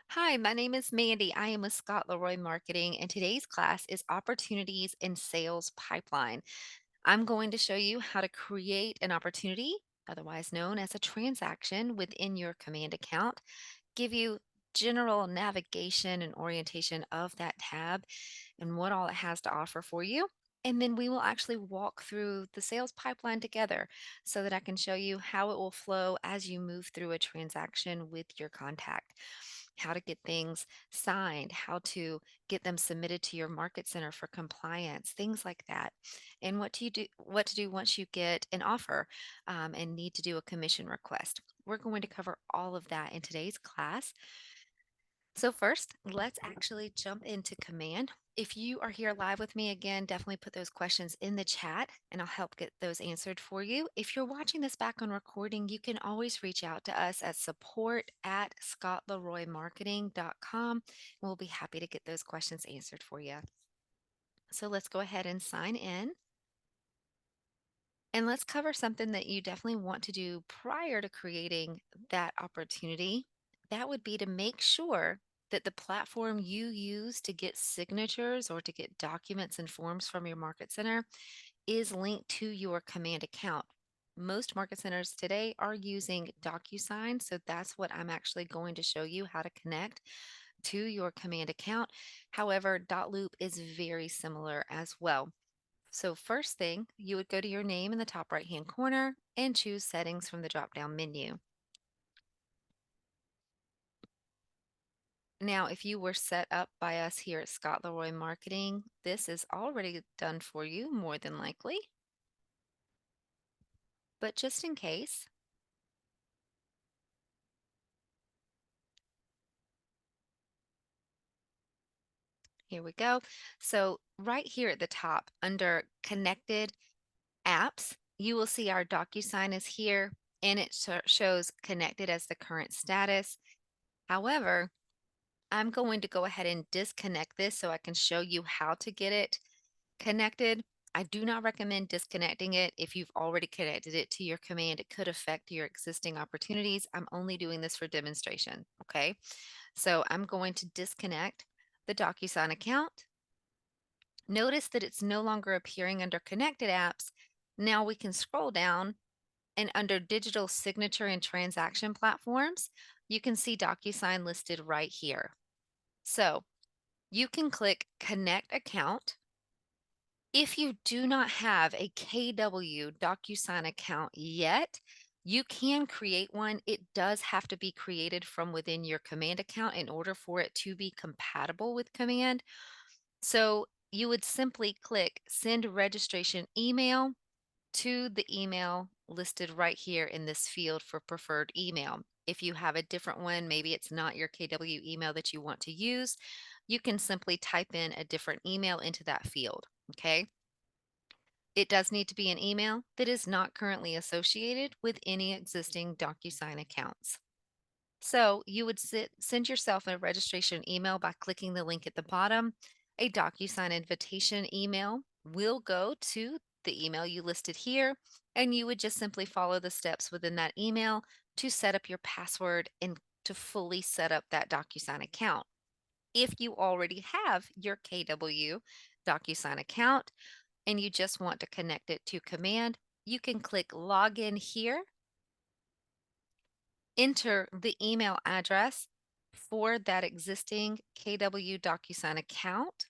Hi, my name is Mandy. I am with Scott Leroy Marketing, and today's class is Opportunities in Sales Pipeline. I'm going to show you how to create an opportunity, otherwise known as a transaction, within your command account, give you general navigation and orientation of that tab and what all it has to offer for you. And then we will actually walk through the sales pipeline together so that I can show you how it will flow as you move through a transaction with your contact, how to get things signed, how to get them submitted to your market center for compliance, things like that. And what to do once you get an offer and need to do a commission request. We're going to cover all of that in today's class. So first, let's actually jump into command. If you are here live with me again, definitely put those questions in the chat and I'll help get those answered for you. If you're watching this back on recording, you can always reach out to us at support@scottleroymarketing.com and we'll be happy to get those questions answered for you. So let's go ahead and sign in. And let's cover something that you definitely want to do prior to creating that opportunity. That would be to make sure that the platform you use to get signatures or to get documents and forms from your market center is linked to your command account. Most market centers today are using DocuSign, so that's what I'm actually going to show you how to connect to your command account. However, Dotloop is very similar as well. So first thing, you would go to your name in the top right-hand corner and choose settings from the drop-down menu. Now, if you were set up by us here at Scott Leroy Marketing, this is already done for you, more than likely. But just in case, here we go. So right here at the top under connected apps, you will see our DocuSign is here and it shows connected as the current status. However, I'm going to go ahead and disconnect this so I can show you how to get it connected. I do not recommend disconnecting it if you've already connected it to your command. It could affect your existing opportunities. I'm only doing this for demonstration. Okay. So I'm going to disconnect the DocuSign account. Notice that it's no longer appearing under connected apps. Now we can scroll down and under digital signature and transaction platforms, you can see DocuSign listed right here. So you can click connect account. If you do not have a KW DocuSign account yet, you can create one. It does have to be created from within your command account in order for it to be compatible with command. So you would simply click send registration email to the email listed right here in this field for preferred email. If you have a different one, maybe it's not your KW email that you want to use, you can simply type in a different email into that field. Okay. It does need to be an email that is not currently associated with any existing DocuSign accounts. So you would send yourself a registration email by clicking the link at the bottom. A DocuSign invitation email will go to the email you listed here, and you would just simply follow the steps within that email to set up your password and to fully set up that DocuSign account. If you already have your KW DocuSign account, and you just want to connect it to command, you can click login here, enter the email address for that existing KW DocuSign account.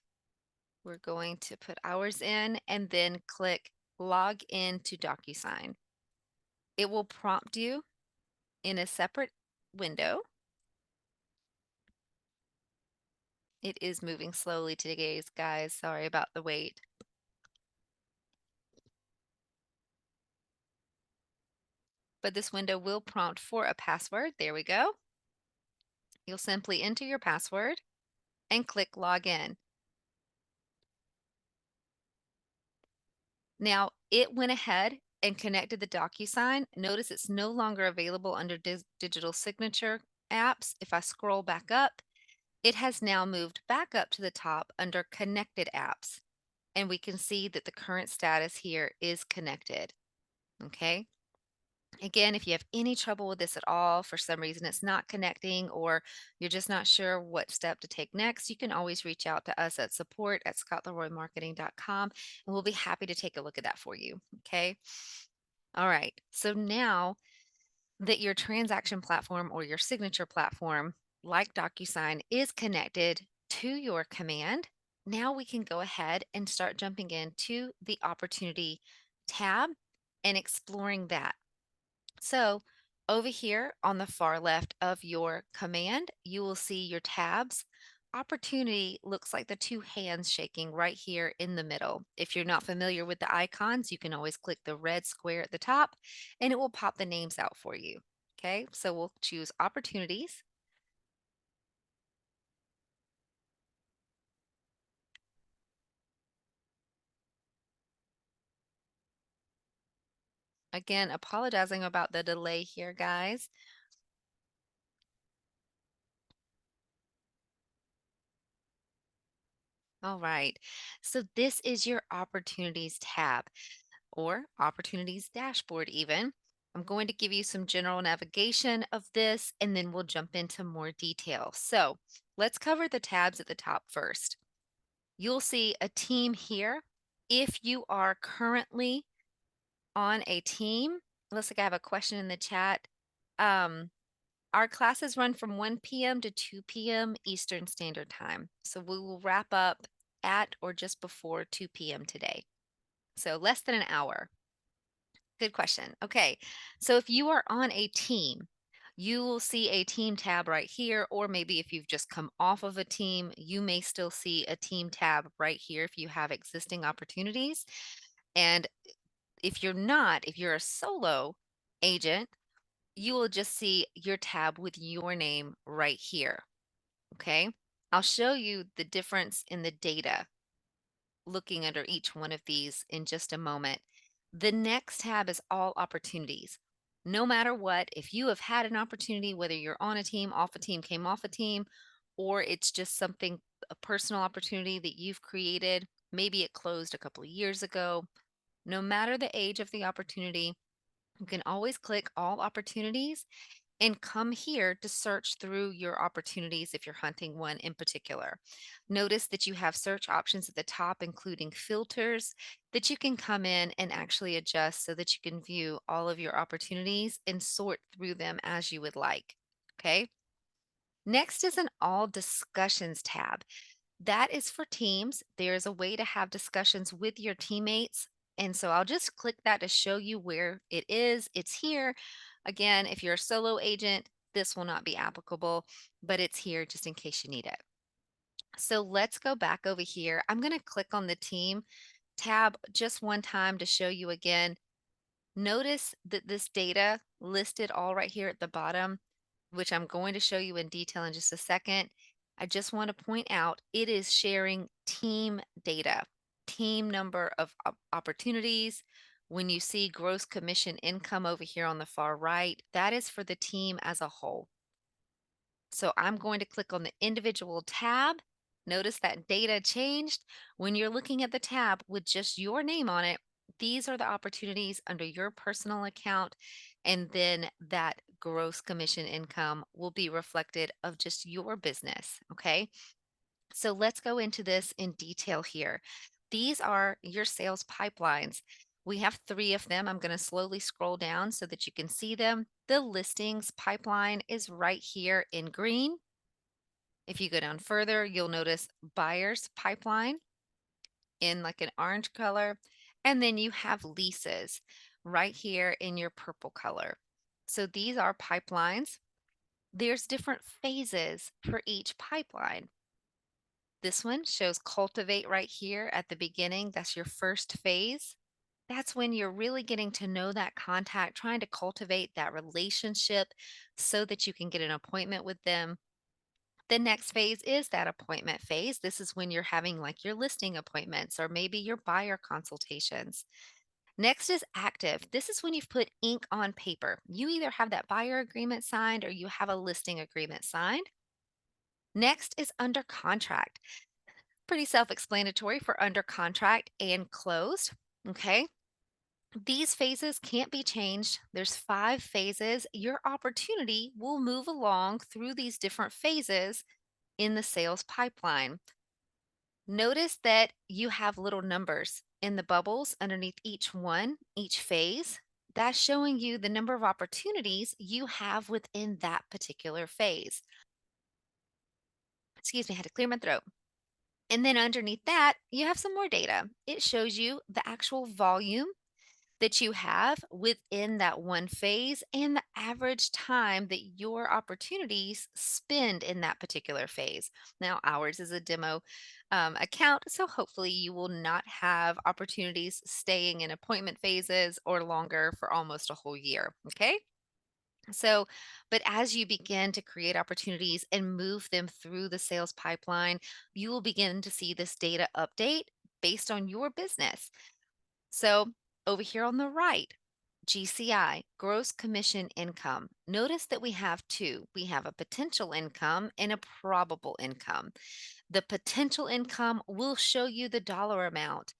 We're going to put ours in and then click log in to DocuSign. It will prompt you in a separate window. It is moving slowly today, guys. Sorry about the wait. But this window will prompt for a password. There we go. You'll simply enter your password and click log in. Now, it went ahead and connected the DocuSign. Notice it's no longer available under digital signature apps. If I scroll back up, it has now moved back up to the top under connected apps. And we can see that the current status here is connected. Okay. Again, if you have any trouble with this at all, for some reason it's not connecting, or you're just not sure what step to take next, you can always reach out to us at support@scottleroymarketing.com and we'll be happy to take a look at that for you. Okay. All right. So now that your transaction platform or your signature platform, like DocuSign, is connected to your command, now we can go ahead and start jumping into the opportunity tab and exploring that. So over here on the far left of your command, you will see your tabs. Opportunity looks like the two hands shaking right here in the middle. If you're not familiar with the icons, you can always click the red square at the top and it will pop the names out for you. Okay, so we'll choose opportunities. Again, apologizing about the delay here, guys. All right, so this is your opportunities tab, or opportunities dashboard even. I'm going to give you some general navigation of this and then we'll jump into more detail. So let's cover the tabs at the top first. You'll see a team here. If you are currently on a team, looks like I have a question in the chat. Um, our classes run from 1 p.m. to 2 p.m. Eastern Standard Time. So we will wrap up at or just before 2 p.m. today. So less than an hour. Good question. Okay. So if you are on a team, you will see a team tab right here, or maybe if you've just come off of a team, you may still see a team tab right here if you have existing opportunities. And if you're not, if you're a solo agent, you will just see your tab with your name right here. Okay. I'll show you the difference in the data looking under each one of these in just a moment. The next tab is all opportunities. No matter what, if you have had an opportunity, whether you're on a team, off a team, came off a team, or it's just something, a personal opportunity that you've created, maybe it closed a couple of years ago, no matter the age of the opportunity, you can always click all opportunities and come here to search through your opportunities if you're hunting one in particular. Notice that you have search options at the top, including filters that you can come in and actually adjust so that you can view all of your opportunities and sort through them as you would like. Okay. Next is an all discussions tab. That is for teams. There's a way to have discussions with your teammates. And so I'll just click that to show you where it is. It's here. Again, if you're a solo agent, this will not be applicable, but it's here just in case you need it. So let's go back over here. I'm going to click on the team tab just one time to show you again. Notice that this data listed all right here at the bottom, which I'm going to show you in detail in just a second. I just want to point out it is sharing team data, team number of opportunities. When you see gross commission income over here on the far right, that is for the team as a whole. So I'm going to click on the individual tab. Notice that data changed. When you're looking at the tab with just your name on it, these are the opportunities under your personal account. And then that gross commission income will be reflected of just your business. Okay. So let's go into this in detail here. These are your sales pipelines. We have three of them. I'm going to slowly scroll down so that you can see them. The listings pipeline is right here in green. If you go down further, you'll notice buyers pipeline in like an orange color. And then you have leases right here in your purple color. So these are pipelines. There's different phases for each pipeline. This one shows cultivate right here at the beginning. That's your first phase. That's when you're really getting to know that contact, trying to cultivate that relationship so that you can get an appointment with them. The next phase is that appointment phase. This is when you're having like your listing appointments or maybe your buyer consultations. Next is active. This is when you've put ink on paper. You either have that buyer agreement signed or you have a listing agreement signed. Next is under contract. Pretty self explanatory for under contract and closed. Okay. These phases can't be changed. There's 5 phases. Your opportunity will move along through these different phases in the sales pipeline. Notice that you have little numbers in the bubbles underneath each one, each phase. That's showing you the number of opportunities you have within that particular phase. Excuse me, I had to clear my throat. And then underneath that, you have some more data. It shows you the actual volume that you have within that one phase and the average time that your opportunities spend in that particular phase. Now, ours is a demo account, so hopefully you will not have opportunities staying in appointment phases or longer for almost a whole year. Okay. So, but as you begin to create opportunities and move them through the sales pipeline, you will begin to see this data update based on your business. So over here on the right, GCI, gross commission income. Notice that we have two. We have a potential income and a probable income. The potential income will show you the dollar amount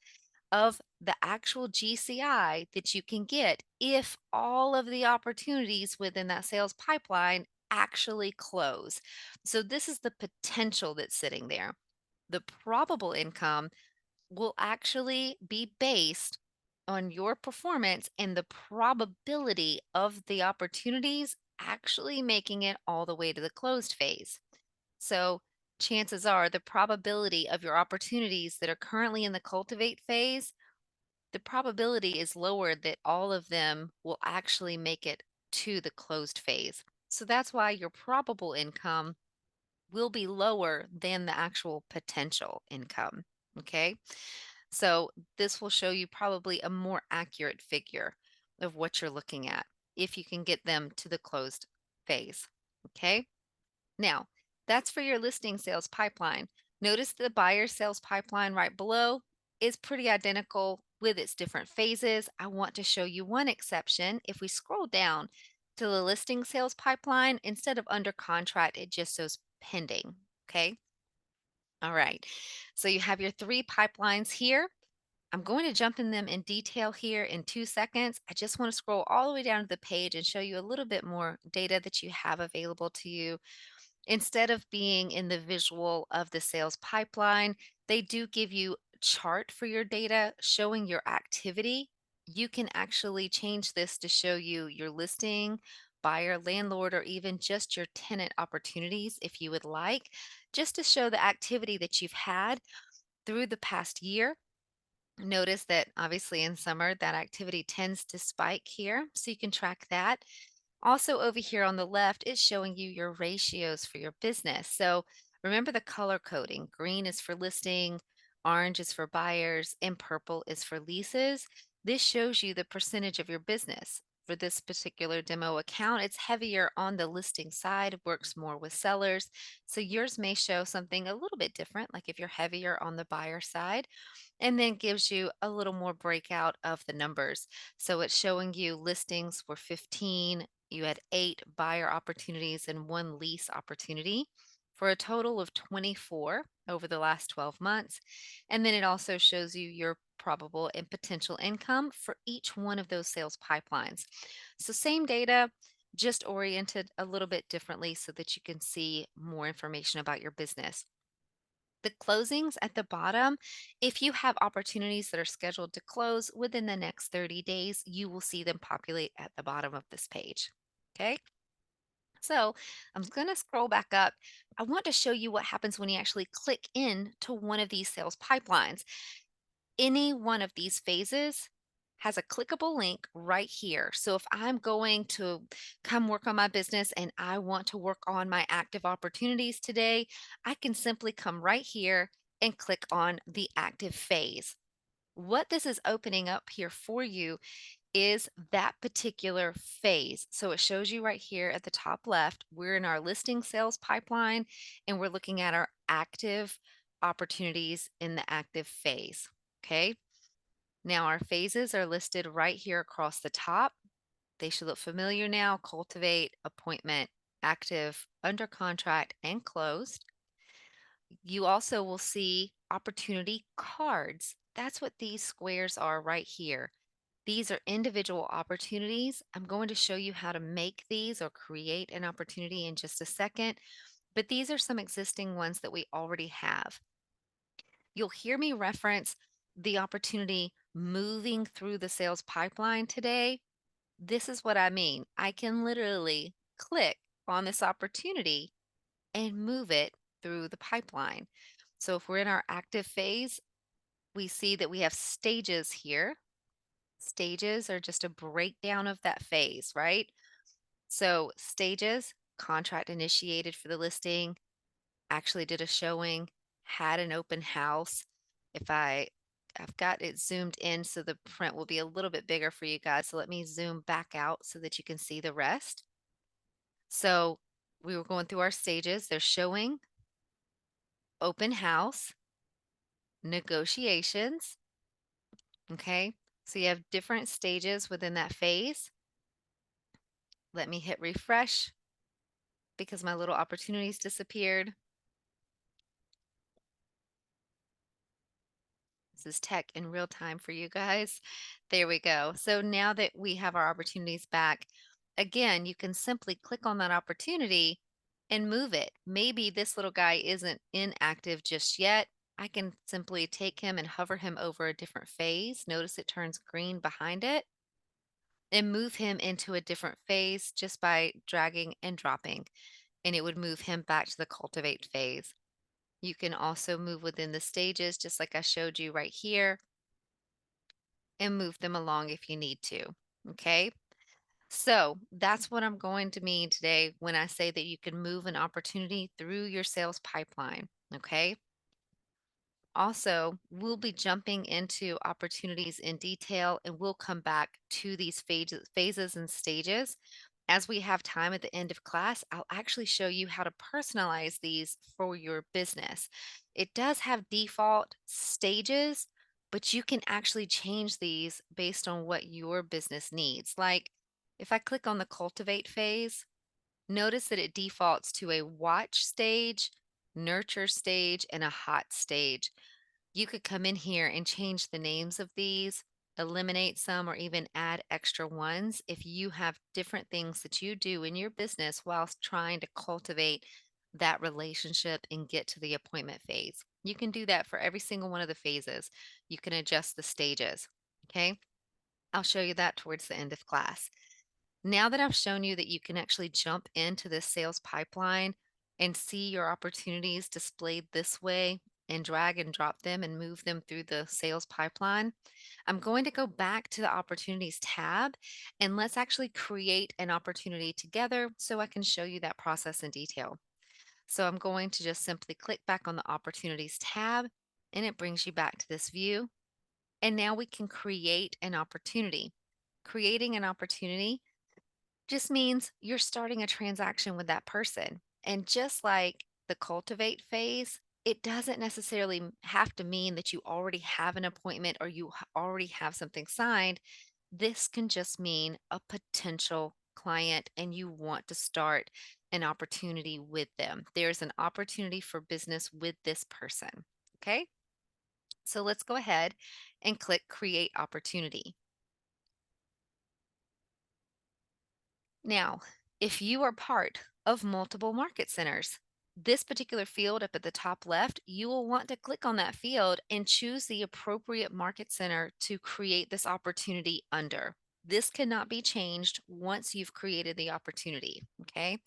of the actual GCI that you can get if all of the opportunities within that sales pipeline actually close. So this is the potential that's sitting there. The probable income will actually be based on your performance and the probability of the opportunities actually making it all the way to the closed phase. So, chances are the probability of your opportunities that are currently in the cultivate phase, the probability is lower that all of them will actually make it to the closed phase. So, that's why your probable income will be lower than the actual potential income. Okay. So this will show you probably a more accurate figure of what you're looking at if you can get them to the closed phase. Okay. Now, that's for your listing sales pipeline. Notice the buyer sales pipeline right below is pretty identical with its different phases. I want to show you one exception. If we scroll down to the listing sales pipeline, instead of under contract, it just shows pending. Okay. All right. So you have your 3 pipelines here. I'm going to jump in them in detail here in 2 seconds. I just want to scroll all the way down to the page and show you a little bit more data that you have available to you. Instead of being in the visual of the sales pipeline, they do give you a chart for your data showing your activity. You can actually change this to show you your listing, buyer, landlord, or even just your tenant opportunities if you would like, just to show the activity that you've had through the past year. Notice that obviously in summer, that activity tends to spike here, so you can track that. Also, over here on the left, it's showing you your ratios for your business. So remember the color coding. Green is for listing, orange is for buyers, and purple is for leases. This shows you the percentage of your business. For this particular demo account, it's heavier on the listing side, works more with sellers. So yours may show something a little bit different, like if you're heavier on the buyer side, and then gives you a little more breakout of the numbers. So it's showing you listings were 15, you had 8 buyer opportunities and 1 lease opportunity for a total of 24 over the last 12 months. And then it also shows you your probable and potential income for each one of those sales pipelines. So, same data, just oriented a little bit differently so that you can see more information about your business. The closings at the bottom, if you have opportunities that are scheduled to close within the next 30 days, you will see them populate at the bottom of this page. Okay. So I'm going to scroll back up. I want to show you what happens when you actually click in to one of these sales pipelines. Any one of these phases has a clickable link right here. So if I'm going to come work on my business and I want to work on my active opportunities today, I can simply come right here and click on the active phase. What this is opening up here for you is that particular phase. So it shows you right here at the top left, we're in our listing sales pipeline and we're looking at our active opportunities in the active phase. Okay. Now our phases are listed right here across the top. They should look familiar now: cultivate, appointment, active, under contract, and closed. You also will see opportunity cards. That's what these squares are right here. These are individual opportunities. I'm going to show you how to make these or create an opportunity in just a second, but these are some existing ones that we already have. You'll hear me reference the opportunity moving through the sales pipeline today. This is what I mean. I can literally click on this opportunity and move it through the pipeline. So if we're in our active phase, we see that we have stages here. Stages are just a breakdown of that phase, right? So stages, contract initiated for the listing, actually did a showing, had an open house. If I've got it zoomed in so the print will be a little bit bigger for you guys. So let me zoom back out so that you can see the rest. So we were going through our stages. There's showing, open house, negotiations. Okay. So you have different stages within that phase. Let me hit refresh because my little opportunities disappeared. This is tech in real time for you guys. There we go. So now that we have our opportunities back, again, you can simply click on that opportunity and move it. Maybe this little guy isn't inactive just yet. I can simply take him and hover him over a different phase. Notice it turns green behind it and move him into a different phase just by dragging and dropping. And it would move him back to the cultivate phase. You can also move within the stages, just like I showed you right here, and move them along if you need to. Okay. So that's what I'm going to mean today when I say that you can move an opportunity through your sales pipeline. Okay. Also, we'll be jumping into opportunities in detail and we'll come back to these phases and stages. As we have time at the end of class, I'll actually show you how to personalize these for your business. It does have default stages, but you can actually change these based on what your business needs. Like if I click on the cultivate phase, notice that it defaults to a watch stage, nurture stage, and a hot stage. You could come in here and change the names of these, eliminate some, or even add extra ones if you have different things that you do in your business whilst trying to cultivate that relationship and get to the appointment phase. You can do that for every single one of the phases. You can adjust the stages. Okay. I'll show you that towards the end of class. Now that I've shown you that you can actually jump into this sales pipeline and see your opportunities displayed this way and drag and drop them and move them through the sales pipeline, I'm going to go back to the opportunities tab and let's actually create an opportunity together so I can show you that process in detail. So I'm going to just simply click back on the opportunities tab and it brings you back to this view. And now we can create an opportunity. Creating an opportunity just means you're starting a transaction with that person. And just like the cultivate phase, it doesn't necessarily have to mean that you already have an appointment or you already have something signed. This can just mean a potential client and you want to start an opportunity with them. There's an opportunity for business with this person. Okay. So let's go ahead and click create opportunity. Now, if you are part of multiple market centers, this particular field up at the top left, you will want to click on that field and choose the appropriate market center to create this opportunity under. This cannot be changed once you've created the opportunity. Okay.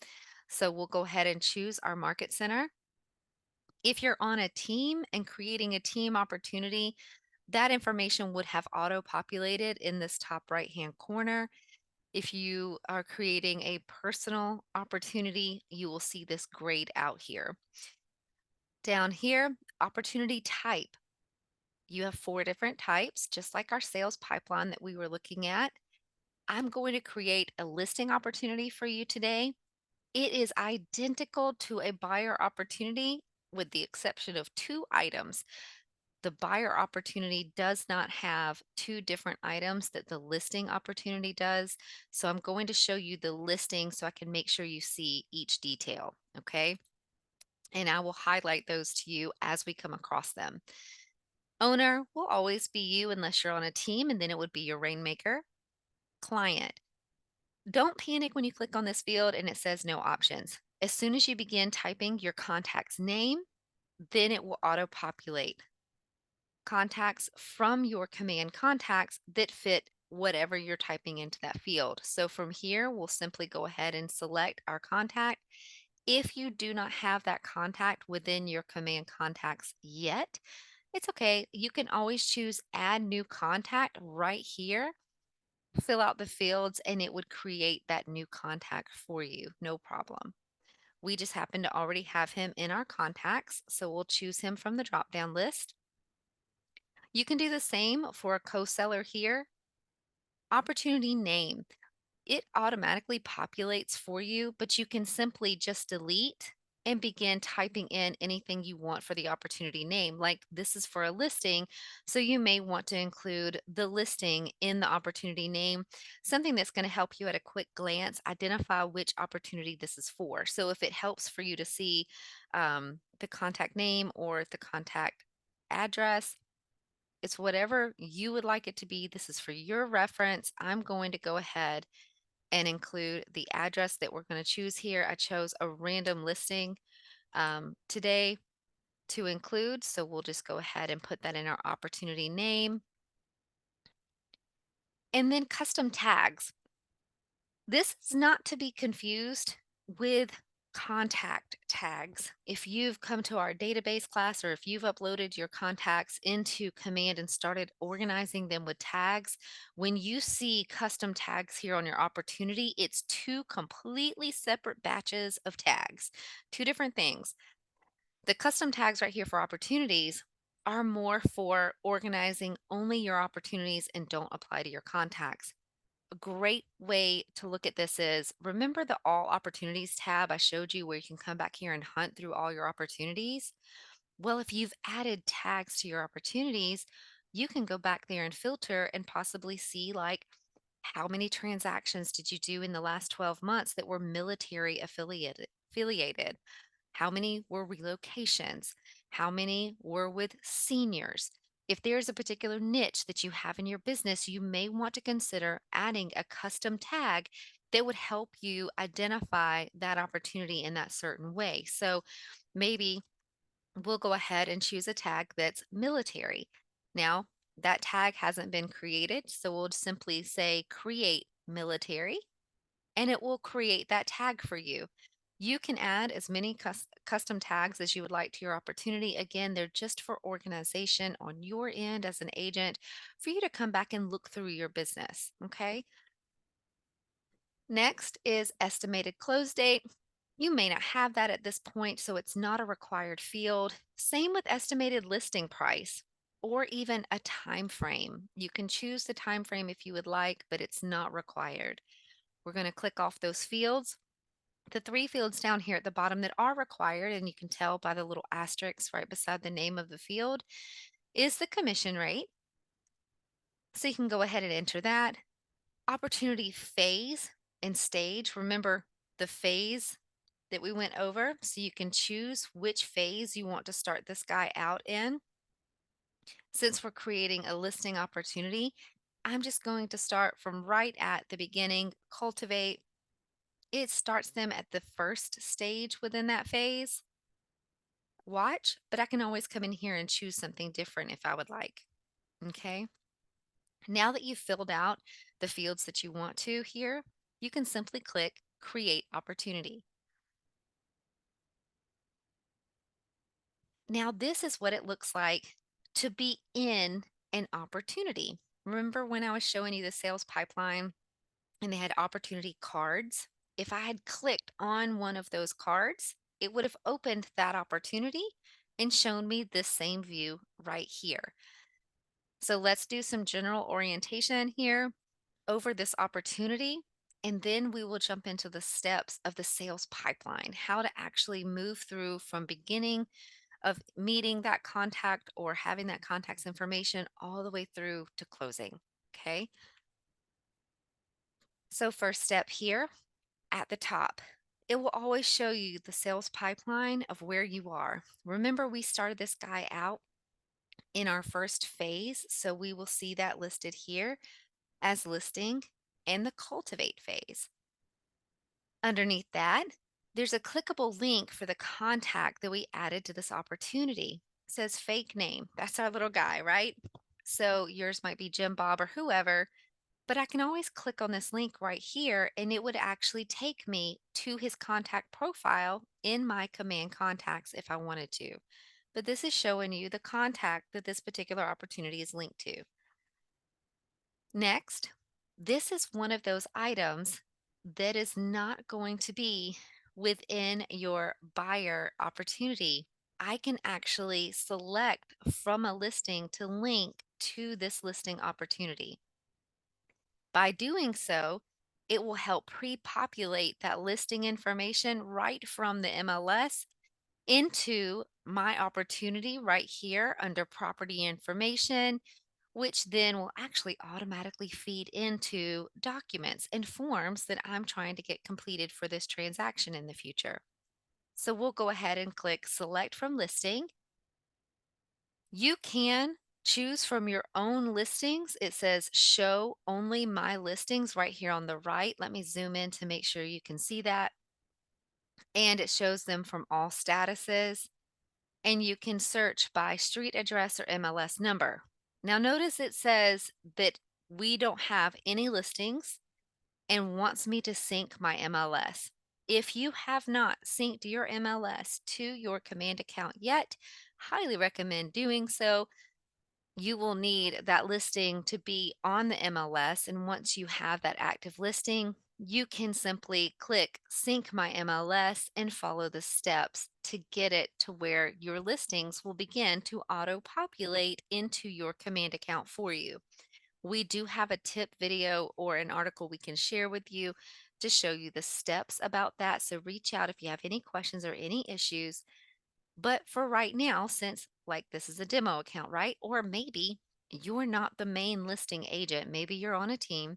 So we'll go ahead and choose our market center. If you're on a team and creating a team opportunity, that information would have auto populated in this top right hand corner. If you are creating a personal opportunity, you will see this grayed out here. Down here, opportunity type. You have 4 different types, just like our sales pipeline that we were looking at. I'm going to create a listing opportunity for you today. It is identical to a buyer opportunity with the exception of 2 items. The buyer opportunity does not have 2 different items that the listing opportunity does. So I'm going to show you the listing so I can make sure you see each detail. Okay. And I will highlight those to you as we come across them. Owner will always be you unless you're on a team, and then it would be your rainmaker. Client. Don't panic when you click on this field and it says no options. As soon as you begin typing your contact's name, then it will auto populate contacts from your command contacts that fit whatever you're typing into that field. So from here, we'll simply go ahead and select our contact. If you do not have that contact within your command contacts yet, it's okay. You can always choose add new contact right here, fill out the fields, and it would create that new contact for you. No problem. We just happen to already have him in our contacts, so we'll choose him from the drop down list. You can do the same for a co-seller here. Opportunity name. It automatically populates for you, but you can simply just delete and begin typing in anything you want for the opportunity name. Like this is for a listing, so you may want to include the listing in the opportunity name, something that's going to help you at a quick glance identify which opportunity this is for. So if it helps for you to see the contact name or the contact address, it's whatever you would like it to be. This is for your reference. I'm going to go ahead and include the address that we're going to choose here. I chose a random listing today to include, so we'll just go ahead and put that in our opportunity name. And then custom tags. This is not to be confused with contact tags. If you've come to our database class or if you've uploaded your contacts into Command and started organizing them with tags, when you see custom tags here on your opportunity, it's two completely separate batches of tags, two different things. The custom tags right here for opportunities are more for organizing only your opportunities and don't apply to your contacts. A great way to look at this is remember the all opportunities tab I showed you where you can come back here and hunt through all your opportunities? Well, if you've added tags to your opportunities, you can go back there and filter and possibly see like how many transactions did you do in the last 12 months that were military affiliated? How many were relocations? How many were with seniors? If there's a particular niche that you have in your business, you may want to consider adding a custom tag that would help you identify that opportunity in that certain way. So maybe we'll go ahead and choose a tag that's military. Now, that tag hasn't been created, so we'll simply say create military and it will create that tag for you. You can add as many custom tags as you would like to your opportunity. Again, they're just for organization on your end as an agent for you to come back and look through your business. Okay. Next is estimated close date. You may not have that at this point, so it's not a required field. Same with estimated listing price or even a time frame. You can choose the time frame if you would like, but it's not required. We're going to click off those fields. The three fields down here at the bottom that are required, and you can tell by the little asterisks right beside the name of the field, is the commission rate. So you can go ahead and enter that. Opportunity phase and stage. Remember the phase that we went over. So you can choose which phase you want to start this guy out in. Since we're creating a listing opportunity, I'm just going to start from right at the beginning, cultivate. It starts them at the first stage within that phase. Watch, but I can always come in here and choose something different if I would like. Okay. Now that you've filled out the fields that you want to here, you can simply click Create Opportunity. Now, this is what it looks like to be in an opportunity. Remember when I was showing you the sales pipeline and they had opportunity cards? If I had clicked on one of those cards, it would have opened that opportunity and shown me this same view right here. So let's do some general orientation here over this opportunity. And then we will jump into the steps of the sales pipeline, how to actually move through from beginning of meeting that contact or having that contact's information all the way through to closing. Okay. So, first step here at the top, it will always show you the sales pipeline of where you are. Remember, we started this guy out in our first phase. So we will see that listed here as listing in the cultivate phase. Underneath that, there's a clickable link for the contact that we added to this opportunity. It says fake name. That's our little guy, right? So yours might be Jim Bob or whoever, but I can always click on this link right here and it would actually take me to his contact profile in my command contacts if I wanted to. But this is showing you the contact that this particular opportunity is linked to. Next, this is one of those items that is not going to be within your buyer opportunity. I can actually select from a listing to link to this listing opportunity. By doing so, it will help pre-populate that listing information right from the MLS into my opportunity right here under property information, which then will actually automatically feed into documents and forms that I'm trying to get completed for this transaction in the future. So we'll go ahead and click select from listing. You can choose from your own listings. It says show only my listings right here on the right. Let me zoom in to make sure you can see that. And it shows them from all statuses. And you can search by street address or MLS number. Now, notice it says that we don't have any listings and wants me to sync my MLS. If you have not synced your MLS to your command account yet, highly recommend doing so. You will need that listing to be on the MLS. And once you have that active listing, you can simply click sync my MLS and follow the steps to get it to where your listings will begin to auto populate into your command account for you. We do have a tip video or an article we can share with you to show you the steps about that. So reach out if you have any questions or any issues. But for right now, since like this is a demo account, right? Or maybe you're not the main listing agent, maybe you're on a team,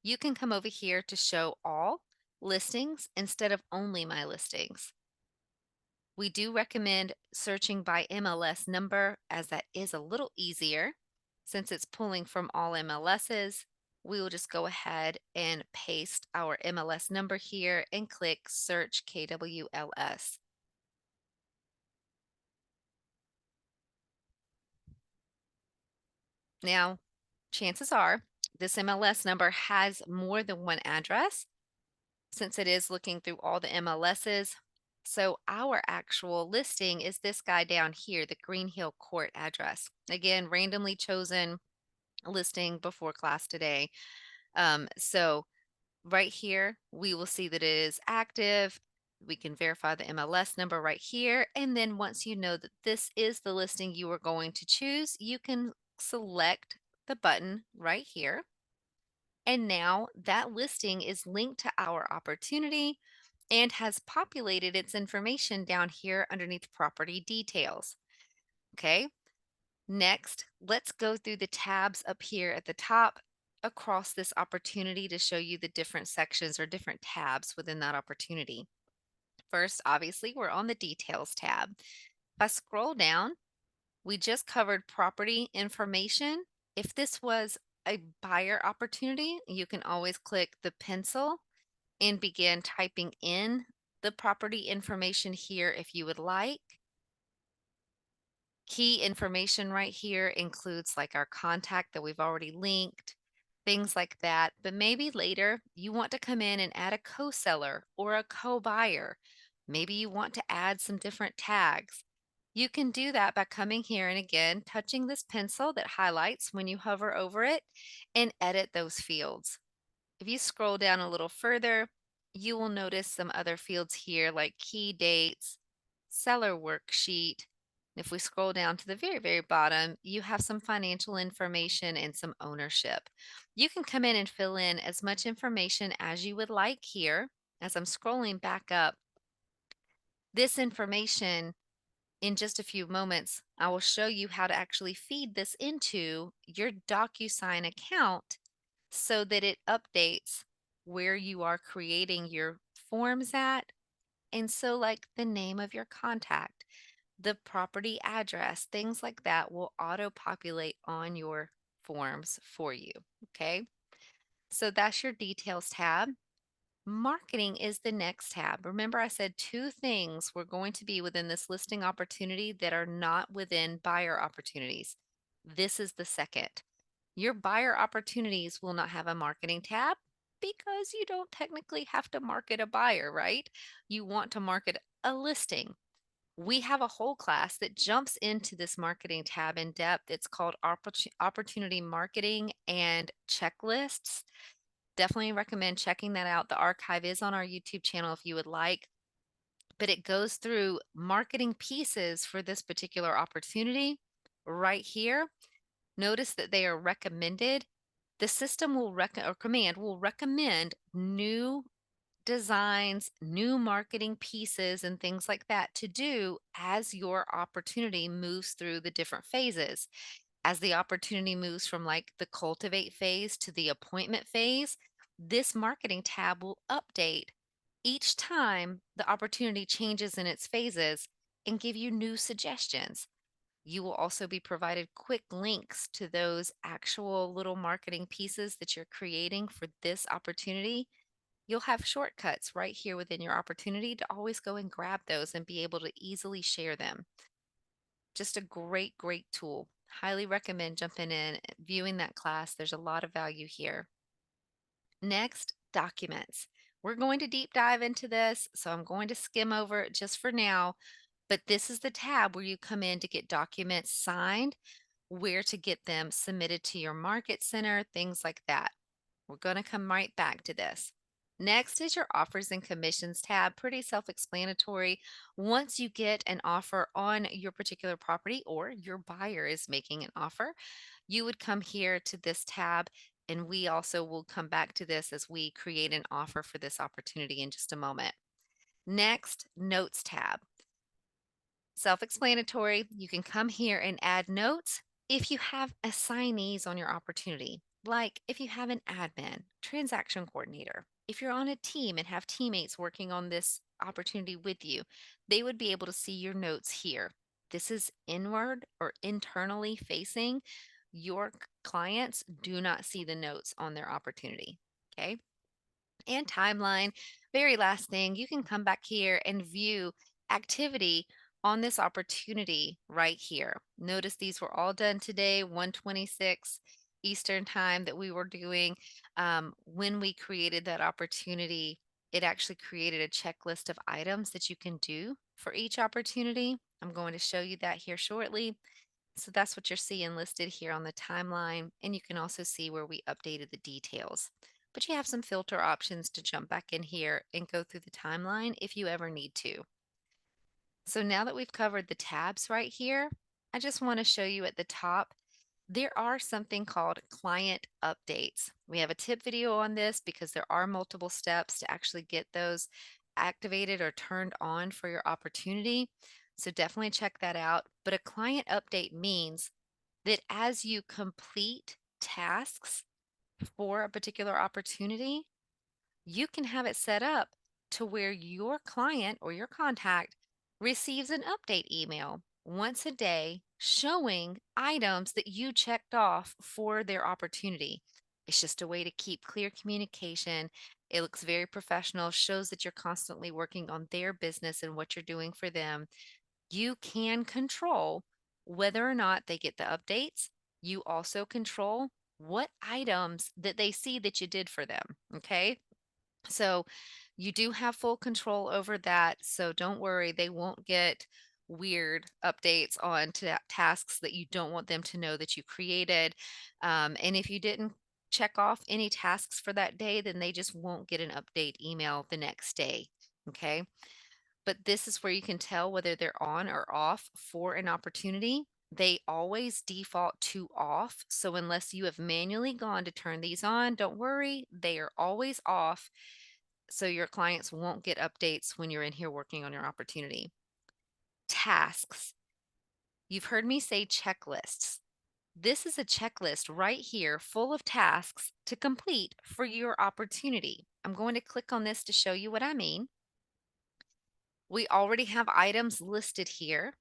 you can come over here to show all listings instead of only my listings. We do recommend searching by MLS number as that is a little easier since it's pulling from all MLSs. We will just go ahead and paste our MLS number here and click search KWLS. Now, chances are this MLS number has more than one address since it is looking through all the MLSs. So our actual listing is this guy down here, the Green Hill Court address. Again, randomly chosen listing before class today. So right here, we will see that it is active. We can verify the MLS number right here. And then once you know that this is the listing you are going to choose, you can select the button right here. And now that listing is linked to our opportunity and has populated its information down here underneath property details. Okay. Next, let's go through the tabs up here at the top across this opportunity to show you the different sections or different tabs within that opportunity. First, obviously, we're on the details tab. If I scroll down, we just covered property information. If this was a buyer opportunity, you can always click the pencil and begin typing in the property information here if you would like. Key information right here includes like our contact that we've already linked, things like that. But maybe later you want to come in and add a co-seller or a co-buyer. Maybe you want to add some different tags. You can do that by coming here and again, touching this pencil that highlights when you hover over it and edit those fields. If you scroll down a little further, you will notice some other fields here like key dates, seller worksheet. If we scroll down to the very, very bottom, you have some financial information and some ownership. You can come in and fill in as much information as you would like here. As I'm scrolling back up, this information in just a few moments, I will show you how to actually feed this into your DocuSign account so that it updates where you are creating your forms at. And so, like the name of your contact, the property address, things like that will auto populate on your forms for you. Okay. So that's your details tab. Marketing is the next tab. Remember, I said two things were going to be within this listing opportunity that are not within buyer opportunities. This is the second. Your buyer opportunities will not have a marketing tab because you don't technically have to market a buyer, right? You want to market a listing. We have a whole class that jumps into this marketing tab in depth. It's called Opportunity Marketing and Checklists. Definitely recommend checking that out. The archive is on our YouTube channel if you would like, but it goes through marketing pieces for this particular opportunity right here. Notice that they are recommended. The system will or command will recommend new designs, new marketing pieces, and things like that to do as your opportunity moves through the different phases. As the opportunity moves from like the cultivate phase to the appointment phase, this marketing tab will update each time the opportunity changes in its phases and give you new suggestions. You will also be provided quick links to those actual little marketing pieces that you're creating for this opportunity. You'll have shortcuts right here within your opportunity to always go and grab those and be able to easily share them. Just a great, great tool. Highly recommend jumping in, viewing that class. There's a lot of value here. Next, documents. We're going to deep dive into this, so I'm going to skim over it just for now. But this is the tab where you come in to get documents signed, where to get them submitted to your market center, things like that. We're going to come right back to this. Next is your offers and commissions tab. Pretty self explanatory. Once you get an offer on your particular property or your buyer is making an offer, you would come here to this tab. And we also will come back to this as we create an offer for this opportunity in just a moment. Next, notes tab. Self explanatory. You can come here and add notes if you have assignees on your opportunity, like if you have an admin, transaction coordinator, if you're on a team and have teammates working on this opportunity with you, they would be able to see your notes here. This is inward or internally facing. Your clients do not see the notes on their opportunity. Okay. And timeline. Very last thing, you can come back here and view activity on this opportunity right here. Notice these were all done today, 1:26 Eastern time that we were doing. When we created that opportunity, it actually created a checklist of items that you can do for each opportunity. I'm going to show you that here shortly. So that's what you're seeing listed here on the timeline. And you can also see where we updated the details. But you have some filter options to jump back in here and go through the timeline if you ever need to. So now that we've covered the tabs right here, I just want to show you at the top, there are something called client updates. We have a tip video on this because there are multiple steps to actually get those activated or turned on for your opportunity. So definitely check that out. But a client update means that as you complete tasks for a particular opportunity, you can have it set up to where your client or your contact receives an update email once a day showing items that you checked off for their opportunity. It's just a way to keep clear communication. It looks very professional, shows that you're constantly working on their business and what you're doing for them. You can control whether or not they get the updates. You also control what items that they see that you did for them. Okay. So you do have full control over that. So don't worry, they won't get weird updates on tasks that you don't want them to know that you created. And if you didn't check off any tasks for that day, then they just won't get an update email the next day. Okay. But this is where you can tell whether they're on or off for an opportunity. They always default to off. So unless you have manually gone to turn these on, don't worry, they are always off so your clients won't get updates when you're in here working on your opportunity. Tasks. You've heard me say checklists. This is a checklist right here full of tasks to complete for your opportunity. I'm going to click on this to show you what I mean. We already have items listed here.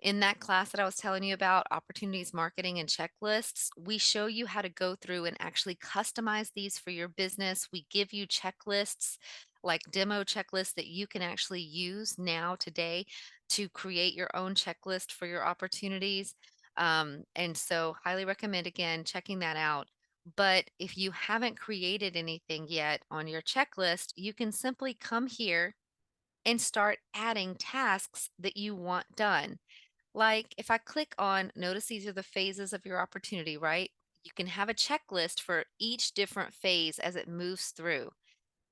In that class that I was telling you about, opportunities, marketing, and checklists, we show you how to go through and actually customize these for your business. We give you checklists, like demo checklists that you can actually use now today to create your own checklist for your opportunities. And so, highly recommend again checking that out. But if you haven't created anything yet on your checklist, you can simply come here and start adding tasks that you want done. Like if I click on, notice these are the phases of your opportunity, right? You can have a checklist for each different phase as it moves through.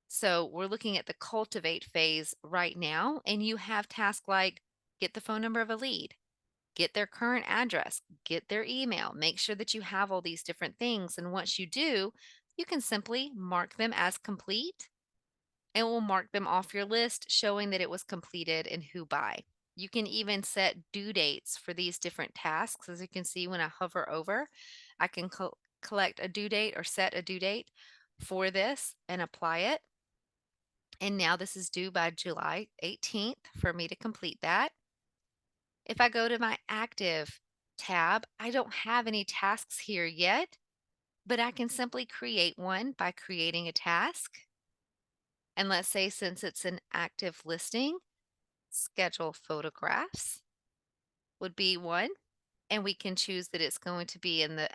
So we're looking at the cultivate phase right now, and you have tasks like get the phone number of a lead, get their current address, get their email, make sure that you have all these different things. And once you do, you can simply mark them as complete and will mark them off your list, showing that it was completed and who by. You can even set due dates for these different tasks. As you can see, when I hover over, I can collect a due date or set a due date for this and apply it. And now this is due by July 18th for me to complete that. If I go to my active tab, I don't have any tasks here yet, but I can simply create one by creating a task. And let's say since it's an active listing, schedule photographs would be one, and we can choose that it's going to be in the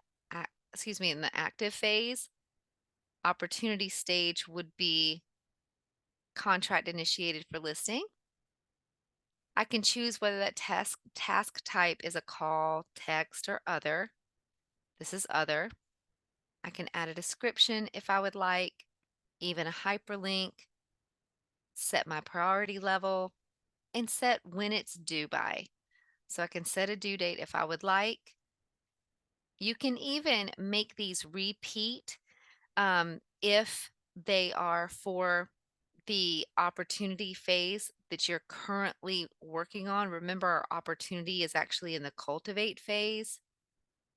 in the active phase. Opportunity stage would be contract initiated for listing. I can choose whether that task type is a call, text, or other. This is other. I can add a description if I would like, even a hyperlink, set my priority level, and set when it's due by. So I can set a due date if I would like. You can even make these repeat if they are for the opportunity phase that you're currently working on. Remember, our opportunity is actually in the cultivate phase.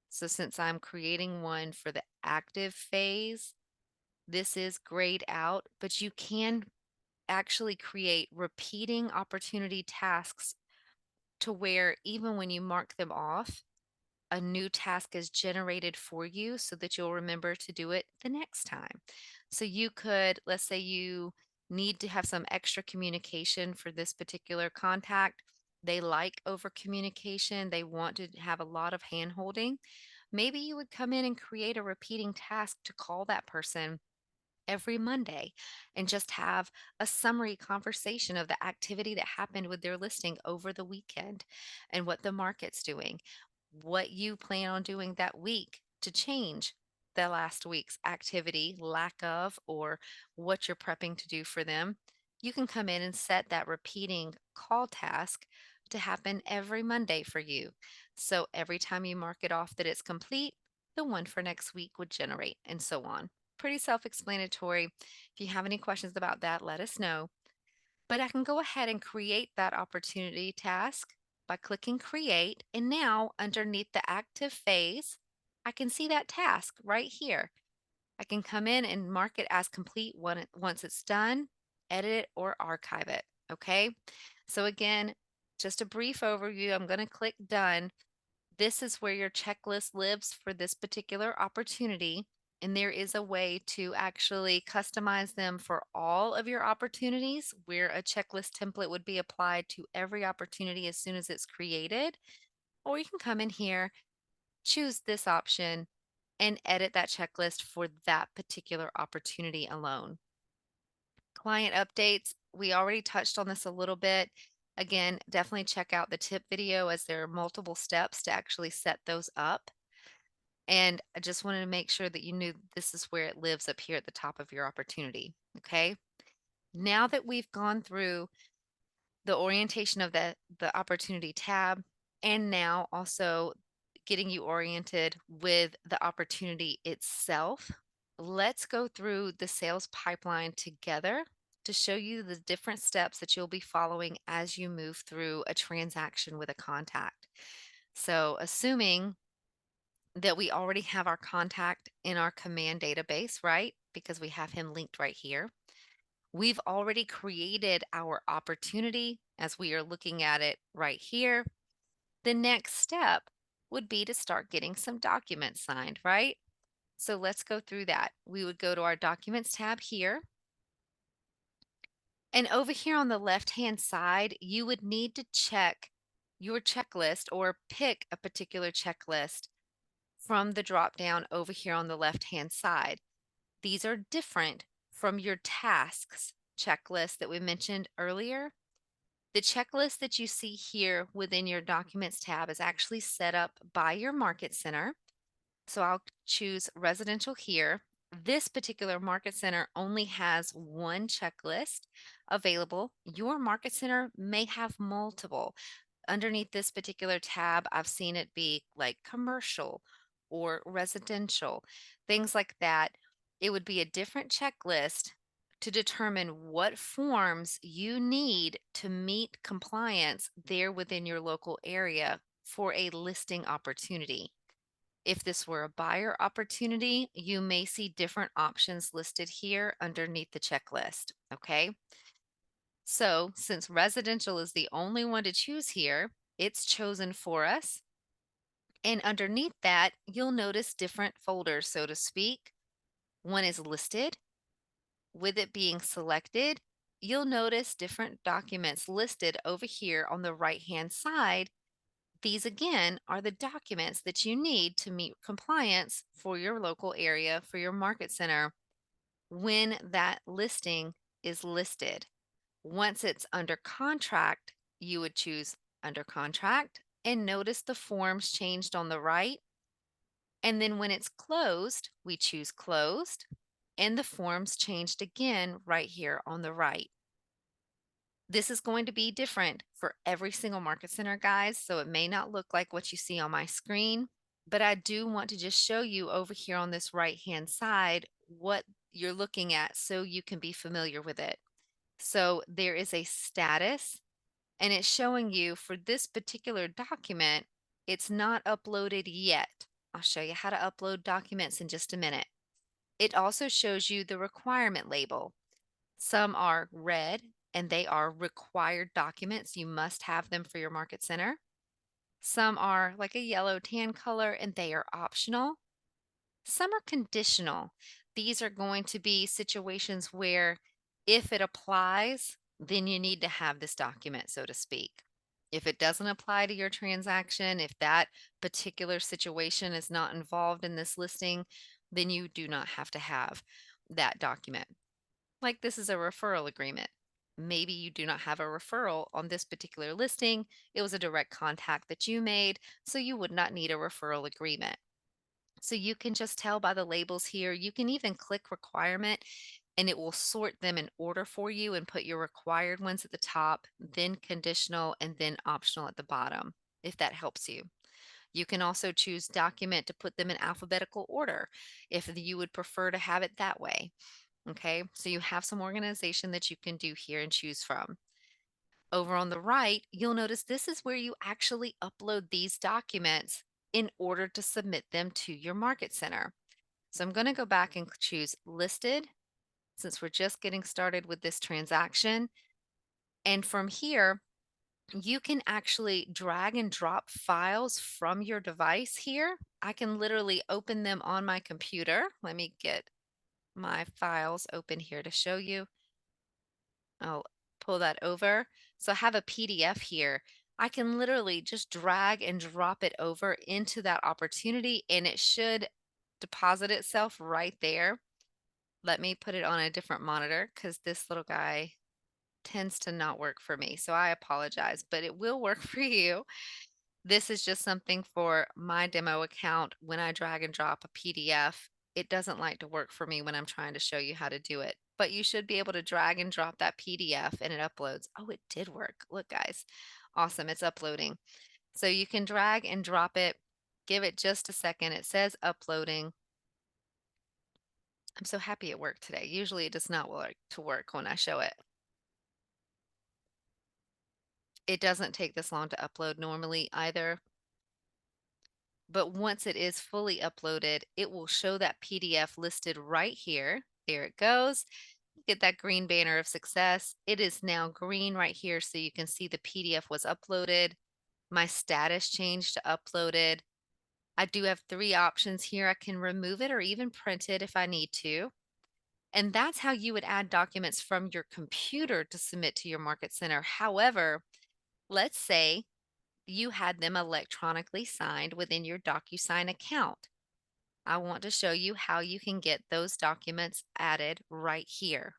So, since I'm creating one for the active phase, this is grayed out, but you can actually create repeating opportunity tasks to where even when you mark them off, a new task is generated for you so that you'll remember to do it the next time. So you could, let's say you need to have some extra communication for this particular contact. They like over communication, they want to have a lot of hand holding. Maybe you would come in and create a repeating task to call that person every Monday and just have a summary conversation of the activity that happened with their listing over the weekend and what the market's doing, what you plan on doing that week to change the last week's activity, lack of, or what you're prepping to do for them. You can come in and set that repeating call task to happen every Monday for you. So every time you mark it off that it's complete, the one for next week would generate, and so on. Pretty self explanatory. If you have any questions about that, let us know. But I can go ahead and create that opportunity task by clicking create. And now underneath the active phase, I can see that task right here. I can come in and mark it as complete once it's done, edit it, or archive it. Okay. So again, just a brief overview. I'm going to click done. This is where your checklist lives for this particular opportunity. And there is a way to actually customize them for all of your opportunities, where a checklist template would be applied to every opportunity as soon as it's created. Or you can come in here, choose this option, and edit that checklist for that particular opportunity alone. Client updates, we already touched on this a little bit. Again, definitely check out the tip video as there are multiple steps to actually set those up. And I just wanted to make sure that you knew this is where it lives up here at the top of your opportunity. Okay. Now that we've gone through the orientation of the opportunity tab, and now also getting you oriented with the opportunity itself, let's go through the sales pipeline together to show you the different steps that you'll be following as you move through a transaction with a contact. So, assuming that we already have our contact in our command database, right? Because we have him linked right here. We've already created our opportunity as we are looking at it right here. The next step would be to start getting some documents signed, right? So let's go through that. We would go to our documents tab here. And over here on the left-hand side, you would need to check your checklist or pick a particular checklist from the drop down over here on the left-hand side. These are different from your tasks checklist that we mentioned earlier. The checklist that you see here within your documents tab is actually set up by your market center. So I'll choose residential here. This particular market center only has one checklist available. Your market center may have multiple. Underneath this particular tab, I've seen it be like commercial or residential, things like that. It would be a different checklist to determine what forms you need to meet compliance there within your local area for a listing opportunity. If this were a buyer opportunity, you may see different options listed here underneath the checklist. Okay. So, since residential is the only one to choose here, it's chosen for us. And underneath that, you'll notice different folders, so to speak. One is listed. With it being selected, you'll notice different documents listed over here on the right hand side. These again are the documents that you need to meet compliance for your local area, for your market center, when that listing is listed. Once it's under contract, you would choose under contract and notice the forms changed on the right. And then when it's closed, we choose closed and the forms changed again right here on the right. This is going to be different for every single market center, guys. So it may not look like what you see on my screen, but I do want to just show you over here on this right-hand side what you're looking at so you can be familiar with it. So there is a status and it's showing you for this particular document, it's not uploaded yet. I'll show you how to upload documents in just a minute. It also shows you the requirement label. Some are red and they are required documents. You must have them for your market center. Some are like a yellow tan color and they are optional. Some are conditional. These are going to be situations where if it applies, then you need to have this document, so to speak. If it doesn't apply to your transaction, if that particular situation is not involved in this listing, then you do not have to have that document. Like this is a referral agreement. Maybe you do not have a referral on this particular listing. It was a direct contact that you made, so you would not need a referral agreement. So you can just tell by the labels here. You can even click requirement and it will sort them in order for you and put your required ones at the top, then conditional, and then optional at the bottom, if that helps you. You can also choose document to put them in alphabetical order if you would prefer to have it that way. Okay, so you have some organization that you can do here and choose from. Over on the right, you'll notice this is where you actually upload these documents in order to submit them to your market center. So I'm going to go back and choose listed since we're just getting started with this transaction. And from here, you can actually drag and drop files from your device here. I can literally open them on my computer. Let me get my files open here to show you. I'll pull that over. So I have a PDF here. I can literally just drag and drop it over into that opportunity and it should deposit itself right there. Let me put it on a different monitor because this little guy tends to not work for me. So I apologize, but it will work for you. This is just something for my demo account. When I drag and drop a PDF, it doesn't like to work for me when I'm trying to show you how to do it. But you should be able to drag and drop that PDF and it uploads. Oh, it did work. Look, guys. Awesome. It's uploading. So you can drag and drop it. Give it just a second. It says uploading. I'm so happy it worked today. Usually it does not work when I show it. It doesn't take this long to upload normally either. But once it is fully uploaded, it will show that PDF listed right here. There it goes. Get that green banner of success. It is now green right here so you can see the PDF was uploaded. my status changed to uploaded. I do have three options here. I can remove it or even print it if I need to. And that's how you would add documents from your computer to submit to your Market Center. However, let's say you had them electronically signed within your DocuSign account. I want to show you how you can get those documents added right here.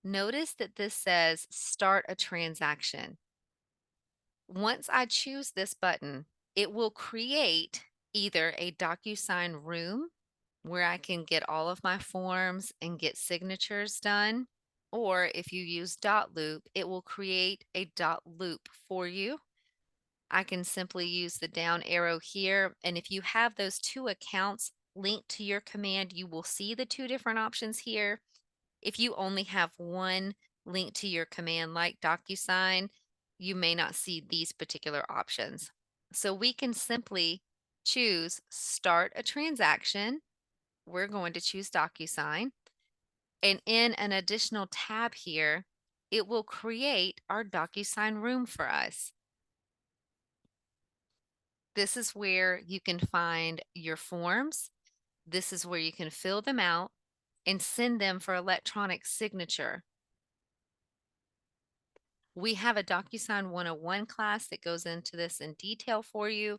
Notice that this says start a transaction. Once I choose this button, it will create either a DocuSign room where I can get all of my forms and get signatures done, or if you use Dotloop, it will create a Dotloop for you. I can simply use the down arrow here, and if you have those two accounts linked to your command, you will see the two different options here. If you only have one linked to your command like DocuSign, you may not see these particular options. So we can simply choose start a transaction. We're going to choose DocuSign. And in an additional tab here, it will create our DocuSign room for us. This is where you can find your forms. This is where you can fill them out and send them for electronic signature. We have a DocuSign 101 class that goes into this in detail for you.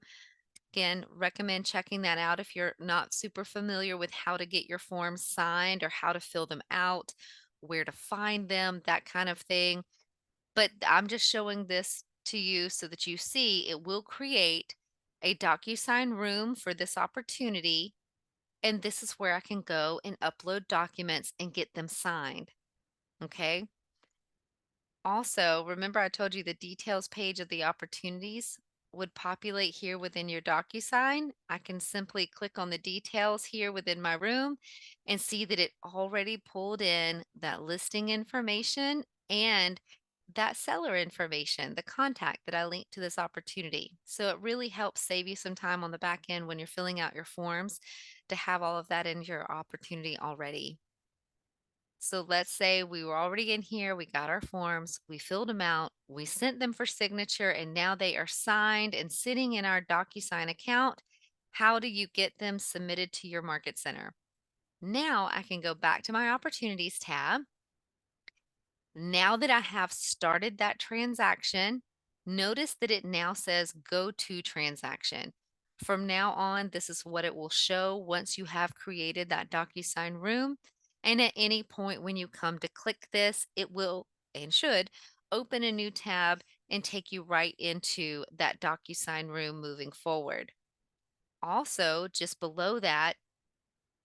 Again, recommend checking that out if you're not super familiar with how to get your forms signed or how to fill them out, where to find them, that kind of thing. But I'm just showing this to you so that you see it will create a DocuSign room for this opportunity. And this is where I can go and upload documents and get them signed. Okay. Also, remember I told you the details page of the opportunities would populate here within your DocuSign. I can simply click on the details here within my room and see that it already pulled in that listing information and that seller information, the contact that I linked to this opportunity. So it really helps save you some time on the back end when you're filling out your forms to have all of that in your opportunity already. So let's say we were already in here, we got our forms, we filled them out, we sent them for signature, and now they are signed and sitting in our DocuSign account. How do you get them submitted to your Market Center? Now I can go back to my Opportunities tab. Now that I have started that transaction, notice that it now says Go to Transaction. From now on, this is what it will show once you have created that DocuSign room. And at any point when you come to click this, it will and should open a new tab and take you right into that DocuSign room moving forward. Also, just below that,